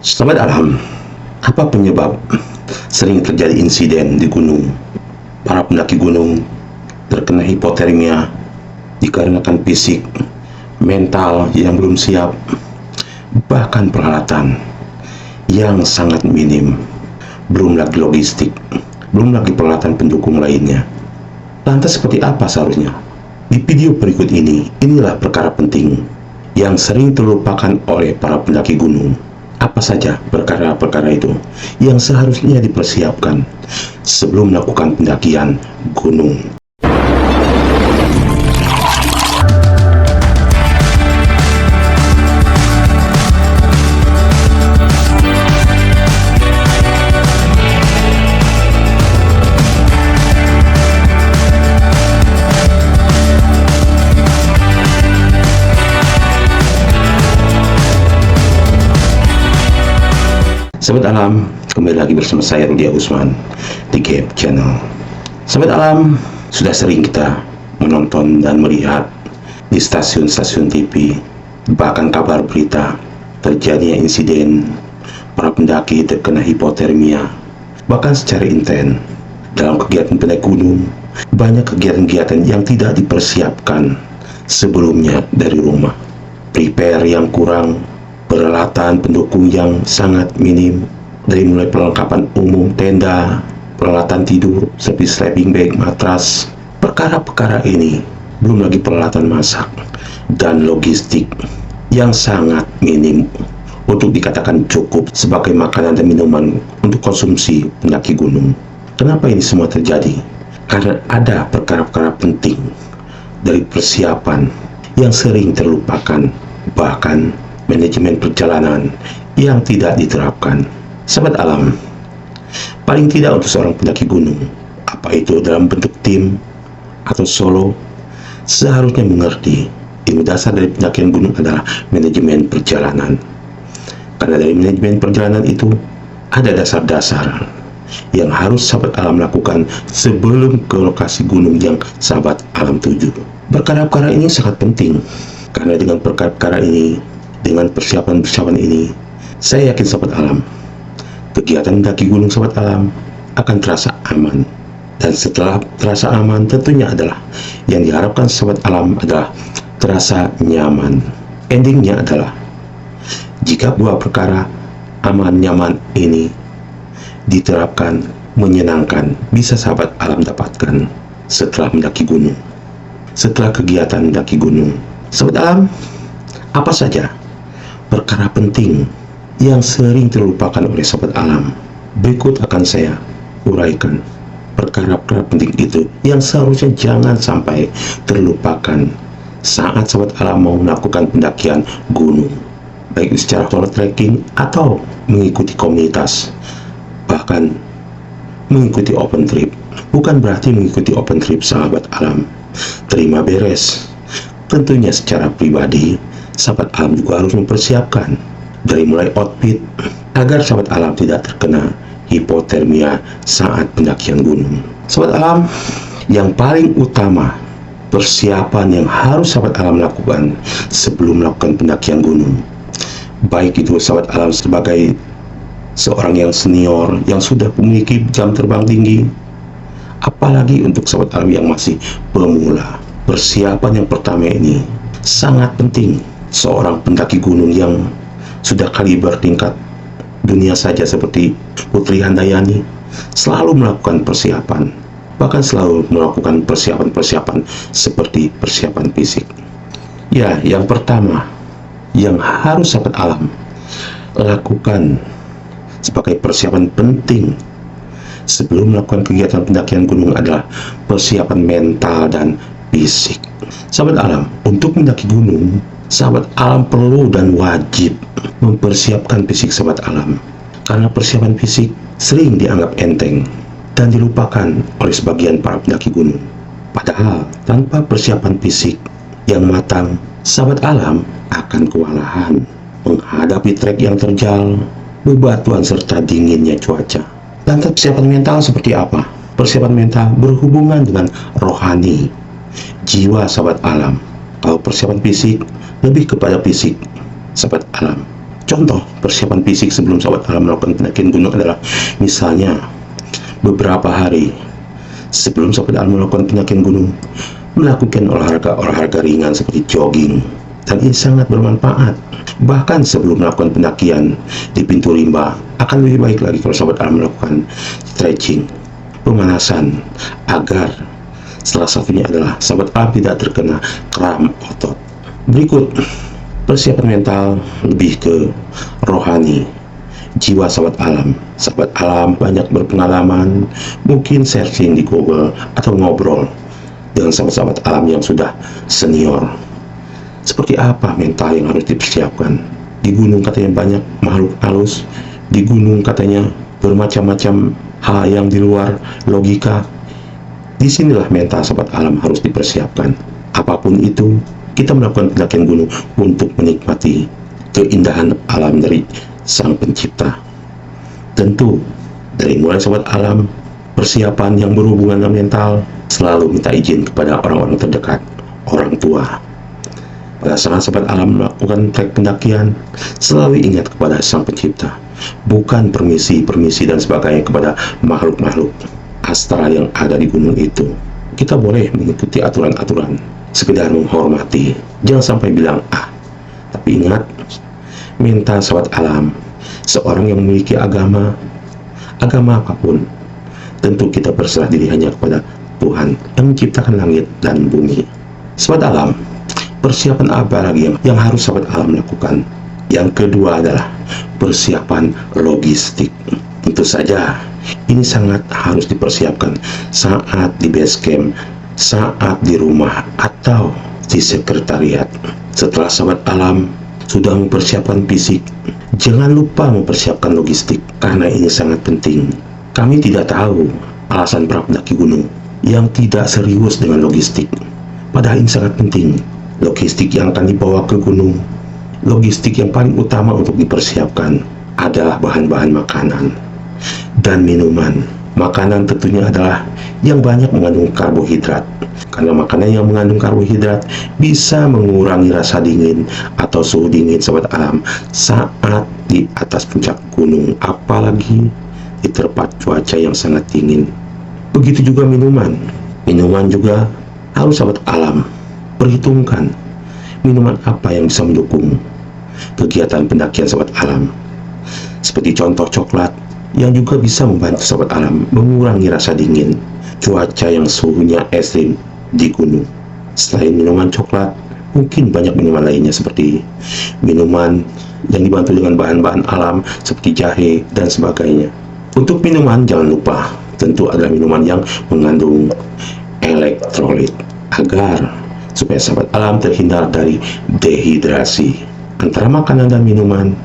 Selamat alam. Apa penyebab sering terjadi insiden di gunung? Para pendaki gunung terkena hipotermia dikarenakan fisik, mental yang belum siap, bahkan peralatan yang sangat minim, belum lagi logistik, belum lagi peralatan pendukung lainnya. Lantas seperti apa seharusnya? Di video berikut ini, inilah perkara penting yang sering terlupakan oleh para pendaki gunung. Apa saja perkara-perkara itu yang seharusnya dipersiapkan sebelum melakukan pendakian gunung? Sahabat alam, kembali lagi bersama saya Rudia Usman di Gap Channel. Sahabat alam, sudah sering kita menonton dan melihat di stasiun-stasiun TV, bahkan kabar berita terjadinya insiden para pendaki terkena hipotermia, bahkan secara intens. Dalam kegiatan pendaki gunung, banyak kegiatan-kegiatan yang tidak dipersiapkan sebelumnya dari rumah. Prepare yang kurang, peralatan pendukung yang sangat minim, dari mulai perlengkapan umum tenda, peralatan tidur seperti sleeping bag, matras. Perkara-perkara ini belum lagi peralatan masak dan logistik yang sangat minim untuk dikatakan cukup sebagai makanan dan minuman untuk konsumsi pendaki gunung. Kenapa ini semua terjadi? Karena ada perkara-perkara penting dari persiapan yang sering terlupakan, bahkan manajemen perjalanan yang tidak diterapkan. Sahabat alam, paling tidak untuk seorang pendaki gunung, apa itu dalam bentuk tim atau solo, seharusnya mengerti ilmu dasar dari pendakian gunung adalah manajemen perjalanan. Karena dari manajemen perjalanan itu ada dasar-dasar yang harus sahabat alam lakukan sebelum ke lokasi gunung yang sahabat alam tuju. Perkara-perkara ini sangat penting, karena dengan perkara-perkara ini, dengan persiapan-persiapan ini, saya yakin sahabat alam, kegiatan mendaki gunung sahabat alam akan terasa aman. Dan setelah terasa aman, tentunya adalah yang diharapkan sahabat alam adalah terasa nyaman. Endingnya adalah jika dua perkara aman nyaman ini diterapkan, menyenangkan, bisa sahabat alam dapatkan setelah mendaki gunung, setelah kegiatan mendaki gunung. Sahabat alam, apa saja perkara penting yang sering terlupakan oleh sahabat alam? Berikut akan saya uraikan perkara-perkara penting itu yang seharusnya jangan sampai terlupakan saat sahabat alam mau melakukan pendakian gunung, baik secara solo trekking atau mengikuti komunitas, bahkan mengikuti open trip. Bukan berarti mengikuti open trip sahabat alam terima beres. Tentunya secara pribadi sahabat alam juga harus mempersiapkan dari mulai outfit agar sahabat alam tidak terkena hipotermia saat pendakian gunung. Sahabat alam, yang paling utama persiapan yang harus sahabat alam lakukan sebelum melakukan pendakian gunung, baik itu sahabat alam sebagai seorang yang senior yang sudah memiliki jam terbang tinggi, apalagi untuk sahabat alam yang masih pemula. Persiapan yang pertama ini sangat penting. Seorang pendaki gunung yang sudah kaliber tingkat dunia saja seperti Putri Handayani selalu melakukan persiapan, bahkan selalu melakukan persiapan-persiapan seperti persiapan fisik. Ya, yang pertama yang harus sahabat alam lakukan sebagai persiapan penting sebelum melakukan kegiatan pendakian gunung adalah persiapan mental dan fisik. Sahabat alam, untuk mendaki gunung, sahabat alam perlu dan wajib mempersiapkan fisik sahabat alam, karena persiapan fisik sering dianggap enteng dan dilupakan oleh sebagian para pendaki gunung. Padahal tanpa persiapan fisik yang matang, sahabat alam akan kewalahan menghadapi trek yang terjal, bebatuan serta dinginnya cuaca. Dan persiapan mental seperti apa? Persiapan mental berhubungan dengan rohani, jiwa sahabat alam. Kalau persiapan fisik lebih kepada fisik sahabat alam. Contoh persiapan fisik sebelum sahabat alam melakukan pendakian gunung adalah misalnya beberapa hari sebelum sahabat alam melakukan pendakian gunung, melakukan olahraga ringan seperti jogging, dan ini sangat bermanfaat. Bahkan sebelum melakukan pendakian di pintu rimba, akan lebih baik lagi kalau sahabat alam melakukan stretching, pemanasan, agar salah satunya adalah sahabat alam tidak terkena kram otot. Berikut persiapan mental lebih ke rohani, jiwa sahabat alam. Sahabat alam banyak berpengalaman, mungkin searching di Google atau ngobrol dengan sahabat-sahabat alam yang sudah senior. Seperti apa mental yang harus dipersiapkan? Di gunung katanya banyak makhluk halus, di gunung katanya bermacam-macam hal yang di luar logika. Disinilah mental sahabat alam harus dipersiapkan. Apapun itu, kita melakukan pendakian gunung untuk menikmati keindahan alam dari Sang Pencipta. Tentu, dari mulai sahabat alam, persiapan yang berhubungan dengan mental, selalu minta izin kepada orang-orang terdekat, orang tua. Pada saat sahabat alam melakukan trek pendakian, selalu ingat kepada Sang Pencipta, bukan permisi dan sebagainya kepada makhluk-makhluk astral yang ada di gunung itu. Kita boleh mengikuti aturan-aturan, sekedar menghormati, jangan sampai bilang tapi ingat, minta sahabat alam, seorang yang memiliki agama apapun, tentu kita berserah diri hanya kepada Tuhan yang menciptakan langit dan bumi. Sahabat alam, persiapan apa lagi yang harus sahabat alam lakukan? Yang kedua adalah persiapan logistik. Tentu saja ini sangat harus dipersiapkan saat di base camp, saat di rumah, atau di sekretariat. Setelah sahabat alam sudah mempersiapkan fisik, jangan lupa mempersiapkan logistik, karena ini sangat penting. Kami tidak tahu alasan para pendaki gunung yang tidak serius dengan logistik, padahal ini sangat penting. Logistik yang akan dibawa ke gunung, logistik yang paling utama untuk dipersiapkan adalah bahan-bahan makanan dan minuman. Makanan tentunya adalah yang banyak mengandung karbohidrat, karena makanan yang mengandung karbohidrat bisa mengurangi rasa dingin atau suhu dingin sahabat alam saat di atas puncak gunung, apalagi di tempat cuaca yang sangat dingin. Begitu juga minuman juga harus sahabat alam perhitungkan minuman apa yang bisa mendukung kegiatan pendakian sahabat alam, seperti contoh coklat yang juga bisa membantu sahabat alam mengurangi rasa dingin cuaca yang suhunya ekstrim di gunung. Selain minuman coklat, mungkin banyak minuman lainnya seperti minuman yang dibantu dengan bahan-bahan alam seperti jahe dan sebagainya. Untuk minuman jangan lupa, tentu adalah minuman yang mengandung elektrolit agar supaya sahabat alam terhindar dari dehidrasi. Antara makanan dan minuman,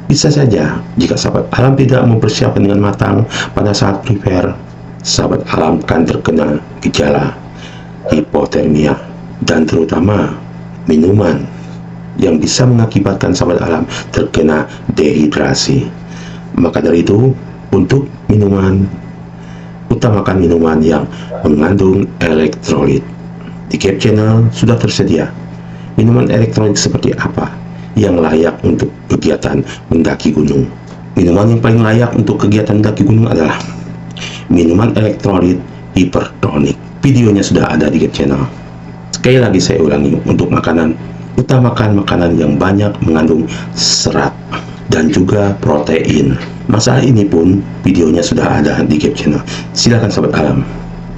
bisa saja jika sahabat alam tidak mempersiapkan dengan matang pada saat prepare, sahabat alam akan terkena gejala hipotermia dan terutama minuman yang bisa mengakibatkan sahabat alam terkena dehidrasi. Maka dari itu, untuk minuman, utamakan minuman yang mengandung elektrolit. Di Cape Channel sudah tersedia minuman elektrolit seperti apa yang layak untuk kegiatan mendaki gunung. Minuman yang paling layak untuk kegiatan mendaki gunung adalah minuman elektrolit hipertonik. Videonya sudah ada di Cape Channel. Sekali lagi saya ulangi, untuk makanan, utamakan makanan yang banyak mengandung serat dan juga protein. Masalah ini pun videonya sudah ada di Cape Channel. Silakan sahabat alam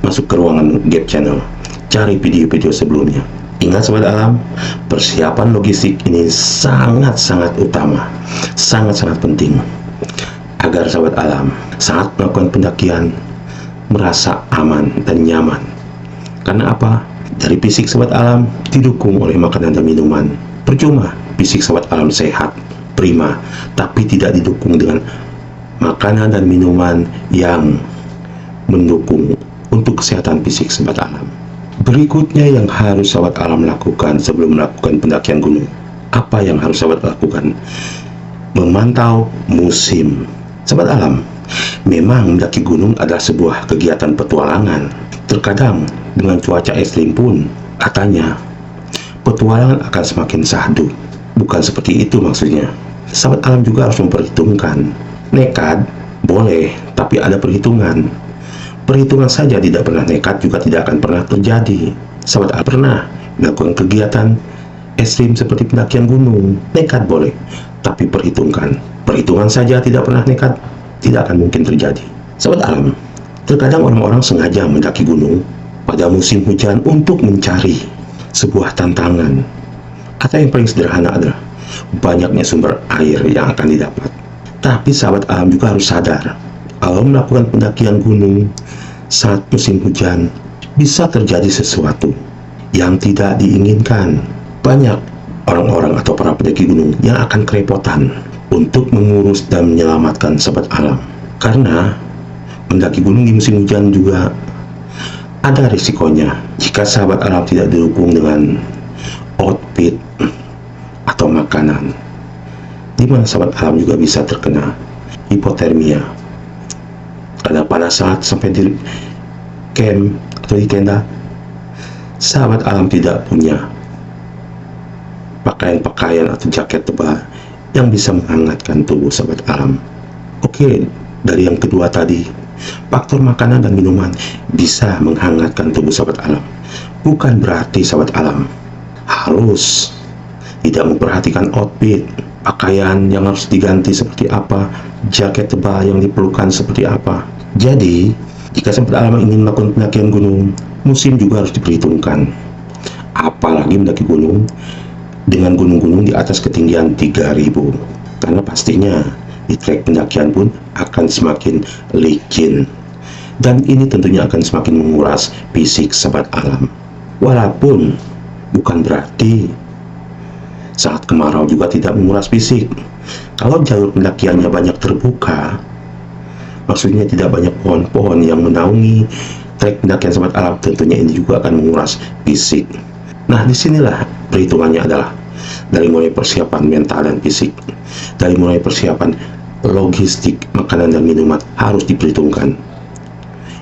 masuk ke ruangan Cape Channel, cari video-video sebelumnya. Ingat sahabat alam, persiapan logistik ini sangat-sangat utama, sangat-sangat penting agar sahabat alam saat melakukan pendakian merasa aman dan nyaman. Karena apa? Dari fisik sahabat alam didukung oleh makanan dan minuman. Percuma fisik sahabat alam sehat, prima, tapi tidak didukung dengan makanan dan minuman yang mendukung untuk kesehatan fisik sahabat alam. Berikutnya yang harus sahabat alam lakukan sebelum melakukan pendakian gunung. Apa yang harus sahabat lakukan? Memantau musim. Sahabat alam, memang mendaki gunung adalah sebuah kegiatan petualangan. Terkadang dengan cuaca ekstrim pun, katanya petualangan akan semakin syahdu. Bukan seperti itu maksudnya. sahabat alam juga harus memperhitungkan. Nekat boleh, tapi ada perhitungan. Perhitungan saja tidak pernah nekat juga tidak akan pernah terjadi. Sahabat alam pernah melakukan kegiatan ekstrim seperti pendakian gunung. Nekat boleh, tapi perhitungkan. Perhitungan saja tidak pernah nekat, tidak akan mungkin terjadi. Sahabat alam, terkadang orang-orang sengaja mendaki gunung pada musim hujan untuk mencari sebuah tantangan. Atau yang paling sederhana adalah banyaknya sumber air yang akan didapat. Tapi sahabat alam juga harus sadar, kalau melakukan pendakian gunung saat musim hujan, bisa terjadi sesuatu yang tidak diinginkan. Banyak orang-orang atau para pendaki gunung yang akan kerepotan untuk mengurus dan menyelamatkan sahabat alam. Karena mendaki gunung di musim hujan juga ada risikonya jika sahabat alam tidak didukung dengan outfit atau makanan, di mana sahabat alam juga bisa terkena hipotermia karena pada saat sampai di camp atau di tenda, sahabat alam tidak punya pakaian-pakaian atau jaket tebal yang bisa menghangatkan tubuh sahabat alam. Oke, dari yang kedua tadi, faktor makanan dan minuman bisa menghangatkan tubuh sahabat alam. Bukan berarti sahabat alam harus tidak memperhatikan outfit, pakaian yang harus diganti seperti apa, jaket tebal yang diperlukan seperti apa. Jadi, jika sahabat alam ingin melakukan pendakian gunung, musim juga harus diperhitungkan. Apalagi mendaki gunung dengan gunung-gunung di atas ketinggian 3000, karena pastinya di trek pendakian pun akan semakin licin, dan ini tentunya akan semakin menguras fisik sahabat alam. Walaupun bukan berarti saat kemarau juga tidak menguras fisik. Kalau jalur pendakiannya banyak terbuka, maksudnya tidak banyak pohon-pohon yang menaungi trek pendakian sahabat alam, tentunya ini juga akan menguras fisik. Nah, disinilah perhitungannya adalah dari mulai persiapan mental dan fisik, dari mulai persiapan logistik, makanan dan minuman harus diperhitungkan.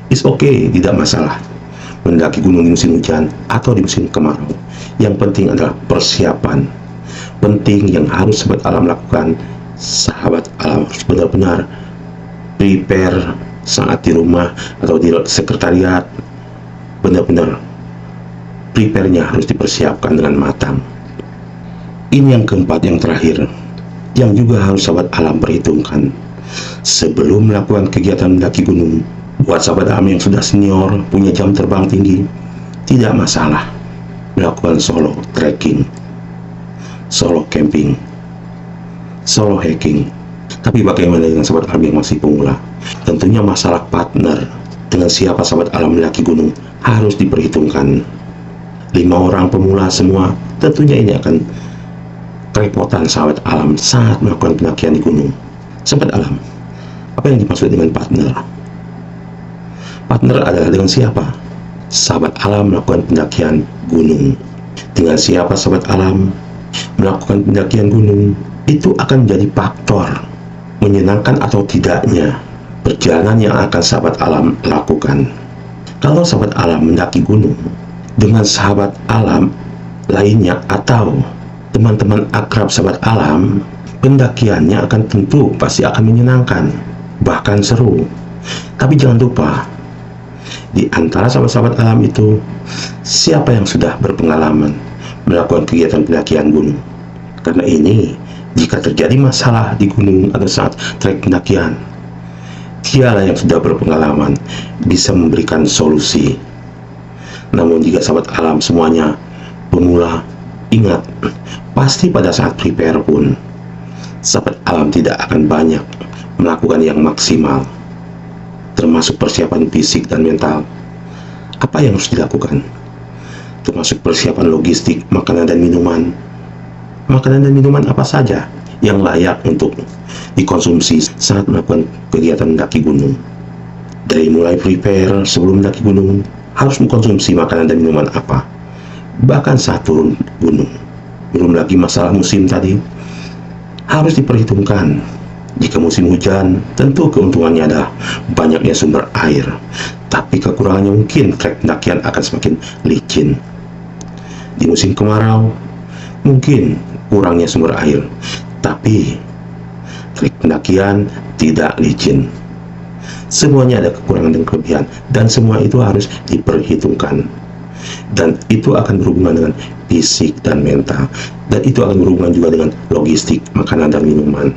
It's okay, tidak masalah mendaki gunung di musim hujan atau di musim kemarau. Yang penting adalah persiapan penting yang harus sahabat alam lakukan. Sahabat alam harus benar-benar prepare saat di rumah atau di sekretariat. Benar-benar prepare-nya harus dipersiapkan dengan matang. Ini yang keempat, yang terakhir, yang juga harus sahabat alam perhitungkan sebelum melakukan kegiatan mendaki gunung. Buat sahabat alam yang sudah senior, punya jam terbang tinggi, tidak masalah melakukan solo trekking, solo camping, solo hiking. Tapi bagaimana dengan sahabat alam yang masih pemula? Tentunya masalah partner, dengan siapa sahabat alam mendaki gunung harus diperhitungkan. 5 orang pemula semua, tentunya ini akan kerepotan sahabat alam saat melakukan pendakian di gunung. Sahabat alam, apa yang dimaksud dengan partner? Partner adalah dengan siapa sahabat alam melakukan pendakian gunung. Dengan siapa sahabat alam melakukan pendakian gunung, itu akan menjadi faktor menyenangkan atau tidaknya perjalanan yang akan sahabat alam lakukan. Kalau sahabat alam mendaki gunung dengan sahabat alam lainnya atau teman-teman akrab sahabat alam, pendakiannya akan tentu pasti akan menyenangkan, bahkan seru. Tapi jangan lupa, di antara sahabat-sahabat alam itu, siapa yang sudah berpengalaman melakukan kegiatan pendakian gunung? Karena ini, jika terjadi masalah di gunung atau saat trek pendakian, dialah yang sudah berpengalaman bisa memberikan solusi. Namun jika sahabat alam semuanya pemula, ingat, pasti pada saat prepare pun sahabat alam tidak akan banyak melakukan yang maksimal, termasuk persiapan fisik dan mental. Apa yang harus dilakukan? Termasuk persiapan logistik, makanan dan minuman. Makanan dan minuman apa saja yang layak untuk dikonsumsi saat melakukan kegiatan mendaki gunung. Dari mulai prepare sebelum mendaki gunung, harus mengkonsumsi makanan dan minuman apa. Bahkan saat turun gunung, belum lagi masalah musim tadi, harus diperhitungkan. Jika musim hujan, tentu keuntungannya adalah banyaknya sumber air, tapi kekurangannya mungkin trek pendakian akan semakin licin. Di musim kemarau, mungkin kurangnya sumber air, tapi trik pendakian tidak licin. Semuanya ada kekurangan dan kelebihan, dan semua itu harus diperhitungkan. Dan itu akan berhubungan dengan fisik dan mental, dan itu akan berhubungan juga dengan logistik, makanan dan minuman.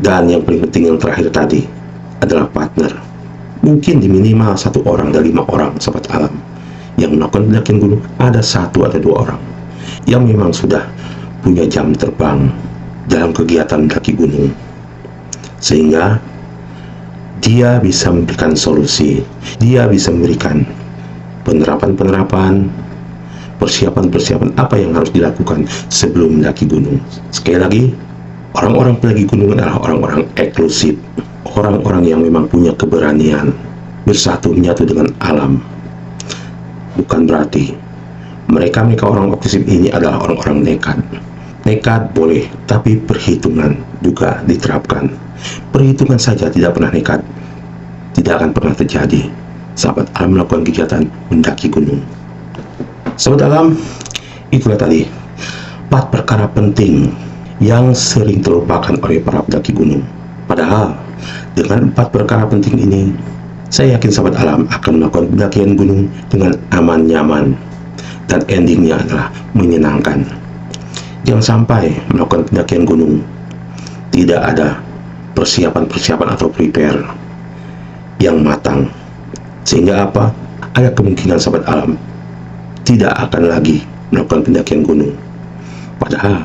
Dan yang paling penting yang terakhir tadi adalah partner. Mungkin di minimal 1 orang dari 5 orang sahabat alam yang melakukan pendakian gunung, ada 1 atau 2 orang yang memang sudah punya jam terbang dalam kegiatan mendaki gunung, sehingga dia bisa memberikan solusi, dia bisa memberikan penerapan-penerapan, persiapan-persiapan apa yang harus dilakukan sebelum mendaki gunung. Sekali lagi, orang-orang pendaki gunung adalah orang-orang eksklusif, orang-orang yang memang punya keberanian bersatu menyatu dengan alam. Bukan berarti mereka orang eksklusif ini adalah orang-orang nekat. Nekat boleh, tapi perhitungan juga diterapkan. Perhitungan saja tidak pernah nekat, tidak akan pernah terjadi sahabat alam melakukan kegiatan mendaki gunung. Sahabat alam, itulah tadi 4 perkara penting yang sering terlupakan oleh para pendaki gunung. Padahal dengan 4 perkara penting ini, saya yakin sahabat alam akan melakukan pendakian gunung dengan aman, nyaman, dan endingnya adalah menyenangkan. Jangan sampai melakukan pendakian gunung tidak ada persiapan-persiapan atau prepare yang matang, sehingga apa? Ada kemungkinan sahabat alam tidak akan lagi melakukan pendakian gunung. Padahal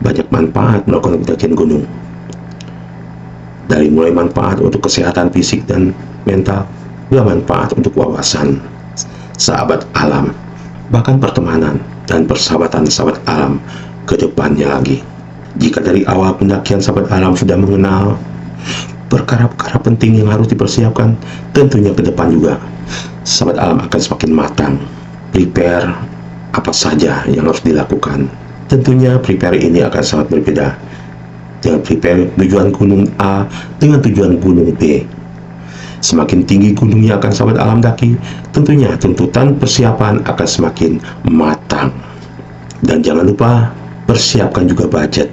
banyak manfaat melakukan pendakian gunung, dari mulai manfaat untuk kesehatan fisik dan mental, juga manfaat untuk wawasan sahabat alam, bahkan pertemanan dan persahabatan sahabat alam ke depannya lagi. Jika dari awal pendakian sahabat alam sudah mengenal perkara-perkara penting yang harus dipersiapkan, tentunya ke depan juga sahabat alam akan semakin matang. Prepare apa saja yang harus dilakukan. Tentunya prepare ini akan sangat berbeda dengan prepare tujuan gunung A dengan tujuan gunung B. Semakin tinggi gunungnya akan sahabat alam daki, tentunya tuntutan persiapan akan semakin matang. Dan jangan lupa persiapkan juga budget,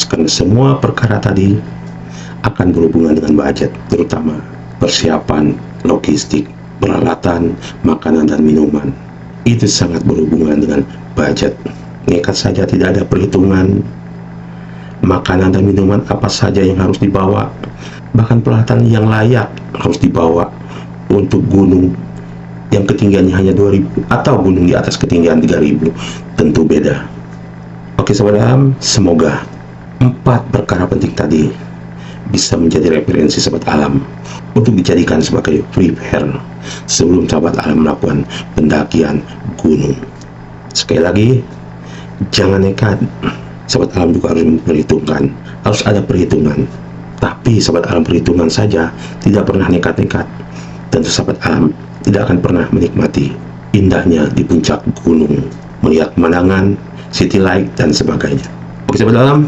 karena semua perkara tadi akan berhubungan dengan budget, terutama persiapan logistik, peralatan, makanan dan minuman. Itu sangat berhubungan dengan budget. Nekat saja tidak ada perhitungan makanan dan minuman apa saja yang harus dibawa, bahkan peralatan yang layak harus dibawa untuk gunung yang ketinggiannya hanya 2000 atau gunung di atas ketinggian 3000, tentu beda. Oke sahabat alam, semoga 4 perkara penting tadi bisa menjadi referensi sahabat alam untuk dijadikan sebagai prepare sebelum sahabat alam melakukan pendakian gunung. Sekali lagi, jangan nekat. Sahabat alam juga harus memperhitungkan, harus ada perhitungan. Tapi sahabat alam perhitungan saja, tidak pernah nekat-nekat. Tentu sahabat alam tidak akan pernah menikmati indahnya di puncak gunung, melihat pemandangan, city light, dan sebagainya. Oke sahabat alam,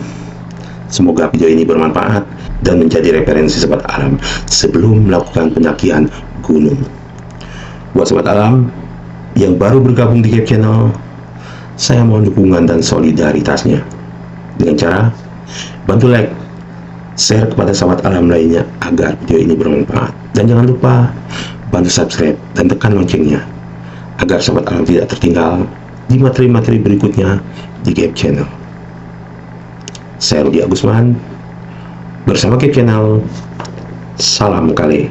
semoga video ini bermanfaat dan menjadi referensi sahabat alam sebelum melakukan pendakian gunung. Buat sahabat alam yang baru bergabung di Gap Channel, saya mohon dukungan dan solidaritasnya dengan cara bantu like, share kepada sahabat alam lainnya agar video ini bermanfaat. Dan jangan lupa bantu subscribe dan tekan loncengnya agar sahabat alam tidak tertinggal di materi-materi berikutnya di Gap Channel. Saya Rudi Agusman bersama Gap Channel. Salam kali.